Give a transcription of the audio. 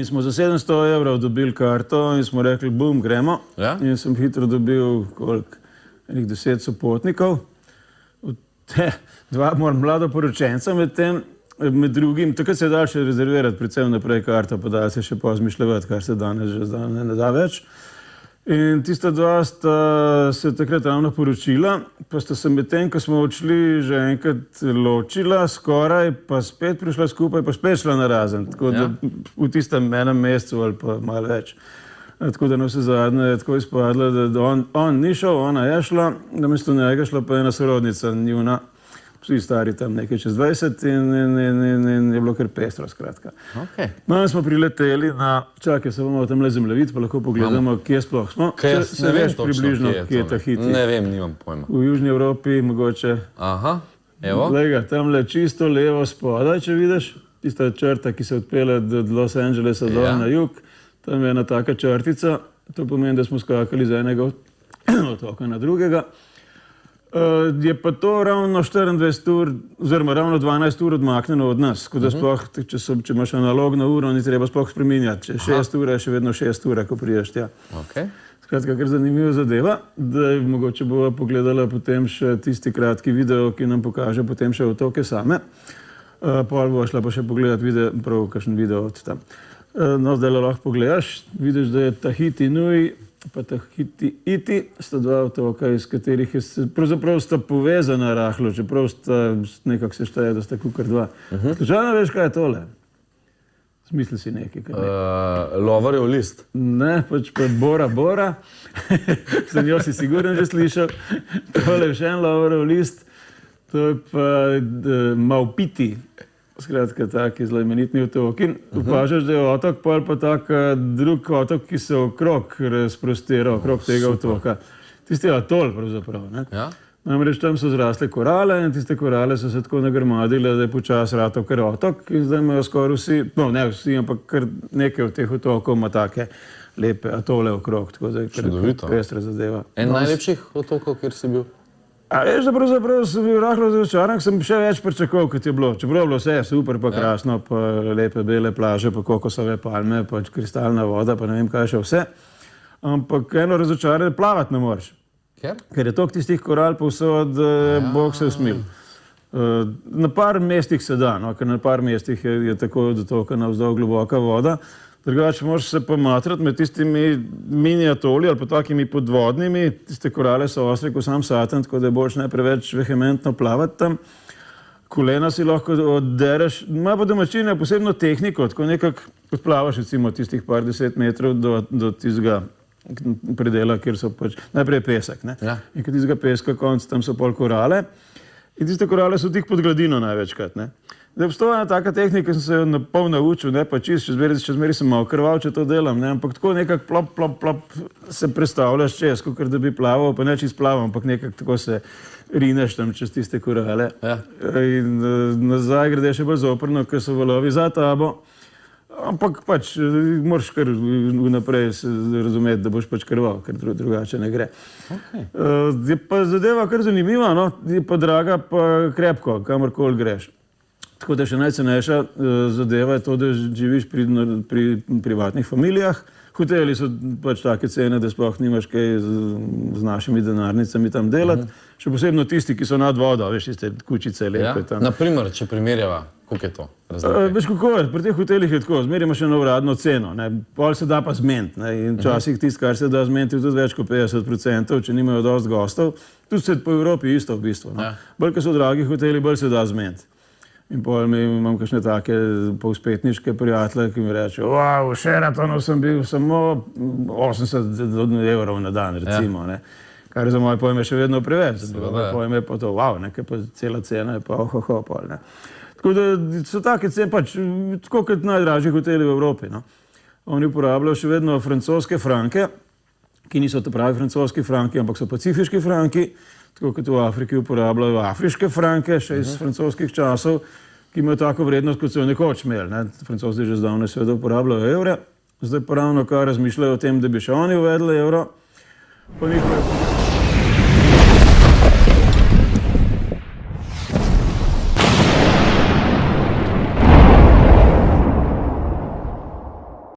In smo za 700 evrov dobili karto in smo rekli, bum, gremo. Ja? In sem hitro dobil enih 10 sopotnikov. Dva mladoporočenca med drugim. Takrat se je dal še rezervirati predvsem naprej karto, pa da se še pozmišljati, kar se danes že ne da več. In tista dva sta se takrat ravno poročila, pa sta se medtem, ko smo odšli, že enkrat ločila skoraj, pa spet prišla skupaj, pa spet šla narazen. Tako da v tistem enem mesecu ali pa malo več. Tako da na vse zadnje je tako izpadlo, da on ni šel, ona je šla, namesto njega šla pa ena sorodnica njuna, vsi stari tam nekaj čez 20 in je bilo kar pestro, skratka. No, in smo prileteli na, čakaj, se bomo tam le zemljevid, pa lahko pogledamo, kje sploh smo. Ne vem točno, kje je Tahiti. Ne vem, nimam pojma. V Južni Evropi mogoče. Aha, evo. Glej, tam le čisto levo spodaj, če vidiš, tista črta, ki se odpele od Los Angelesa dol na jug, tam je ena taka črtica, to pomeni, da smo skakali z enega otoka na drugega. Je pa to ravno 24 ur, oziroma ravno 12 ur odmaknjeno od nas, tako da sploh, če imaš analogno uro, ni treba sploh spreminjati. Če 6 ure, je še vedno 6 ure, ko priješ tja. Skratka, kar zanimiva zadeva, da mogoče bova pogledala potem še tisti kratki video, ki nam pokaže potem še otoke same. Pol bova šla pa še pogledati prav kakšen video od tam. No, zdaj lahko pogledaš, vidiš, da je Tahiti Nui pa Tahiti Iti, sta dva otoka, iz katerih pravzaprav sta povezana rahlo, čeprav sta nekako se šteje, da sta kukar dva. Slučajno veš, kaj je tole? Smisli si nekaj, kaj ne? Lovarjev list. Ne, pač pa Bora. Za njo si sigurno že slišal. Tole je še en lovarjev list. To je pa Maupiti. Skratka, taki zelo imenitni otok. In opažaš, da je otok pa tak drug otok, ki se okrog razprostira, okrog tega otoka. Tisti atol pravzaprav. Namreč tam so zrasle korale in tiste korale so se tako nagrmadile, da je počas ratal kar otok. In zdaj imajo skoraj vsi, no ne vsi, ampak kar nekaj od teh otokov ima take lepe atole okrog. Tako da je kar pestra zadeva. En najlepših otokov, kjer si bil? A veš, da pravzaprav sem bil rahlo razočaran, sem še več pričakoval, kot je bilo. Čeprav je bilo vse super, pa krasno, pa lepe bele plaže, pa kokosove palme, pa kristalna voda, pa ne vem kaj še vse. Ampak eno razočaranje, plavati ne moreš. Ker je toliko tistih koral povsod, Bog se usmil. Na par mestih se da, ker na par mestih je tako od otoka navzdol globoka voda. Drugače moraš se pa matrati med tistimi mini atoli ali pa takimi podvodnimi. Tiste korale so ostre, ko sam satan, tako da je boljše ne preveč vehementno plavati tam. Kolena si lahko oddereš. Ima pa domačine posebno tehniko, tako nekako odplavaš recimo tistih par 10 metrov do tistega predela, kjer so pač najprej pesek. In kad tistega peska konc, tam so pol korale. In tiste korale so tik pod gladino največkrat. Da obstoja taka tehnika, sem se jo napol naučil, ne pa čist, še zmeri sem malo krval, če to delam, ampak tako nekako plop se predstavljaš čez, kakor da bi plaval, pa ne čist plaval, ampak nekako tako se rineš tam čez tiste korale. In nazaj grede še bolj zoprno, ker so valovi za tabo, ampak pač moraš kar vnaprej razumeti, da boš pač krval, ker drugače ne gre. Je pa zadeva kar zanimiva, je pa draga, pa krepko, kamorkoli greš. Tako da še najcenejša zadeva je to, da živiš pri privatnih familijah. Hoteli so pač take cene, da sploh nimaš kaj z našimi denarnicami tam delati. Še posebno tisti, ki so nad vodo, veš, tiste kučice lepe tam. Naprimer, če primerjava, koliko je to? Veš, kako je, pri teh hotelih je tako, zmeraj imaš eno uradno ceno, pol se da pa zmeniti. In včasih tisto, kar se da zmeniti, je tudi več kot 50%, če nimajo dosti gostov. Tudi se po Evropi isto v bistvu. Bolj, ko so dragi hoteli, bolj se da zmeniti. In potem imam kakšne take povspetniške prijatelje, ki mi rečejo, v Sheratonu sem bil samo 80 evrov na dan, recimo. Kar je za moje pojme še vedno preveč. Za moje pojme je pa to, nekaj pa cela cena je pa pol. Tako da so take cene pač, tako kot najdražji hoteli v Evropi. Oni uporabljajo še vedno francoske franke, ki niso pravi francoski franki, ampak so pacifiški franki. Tako kot v Afriki uporabljajo afriške franke, še iz francoskih časov, ki imajo tako vrednost, kot so jo nekoč imeli. Francozi že zdavnaj seveda uporabljajo evre, zdaj pa ravno kar razmišljajo o tem, da bi še oni uvedli evro.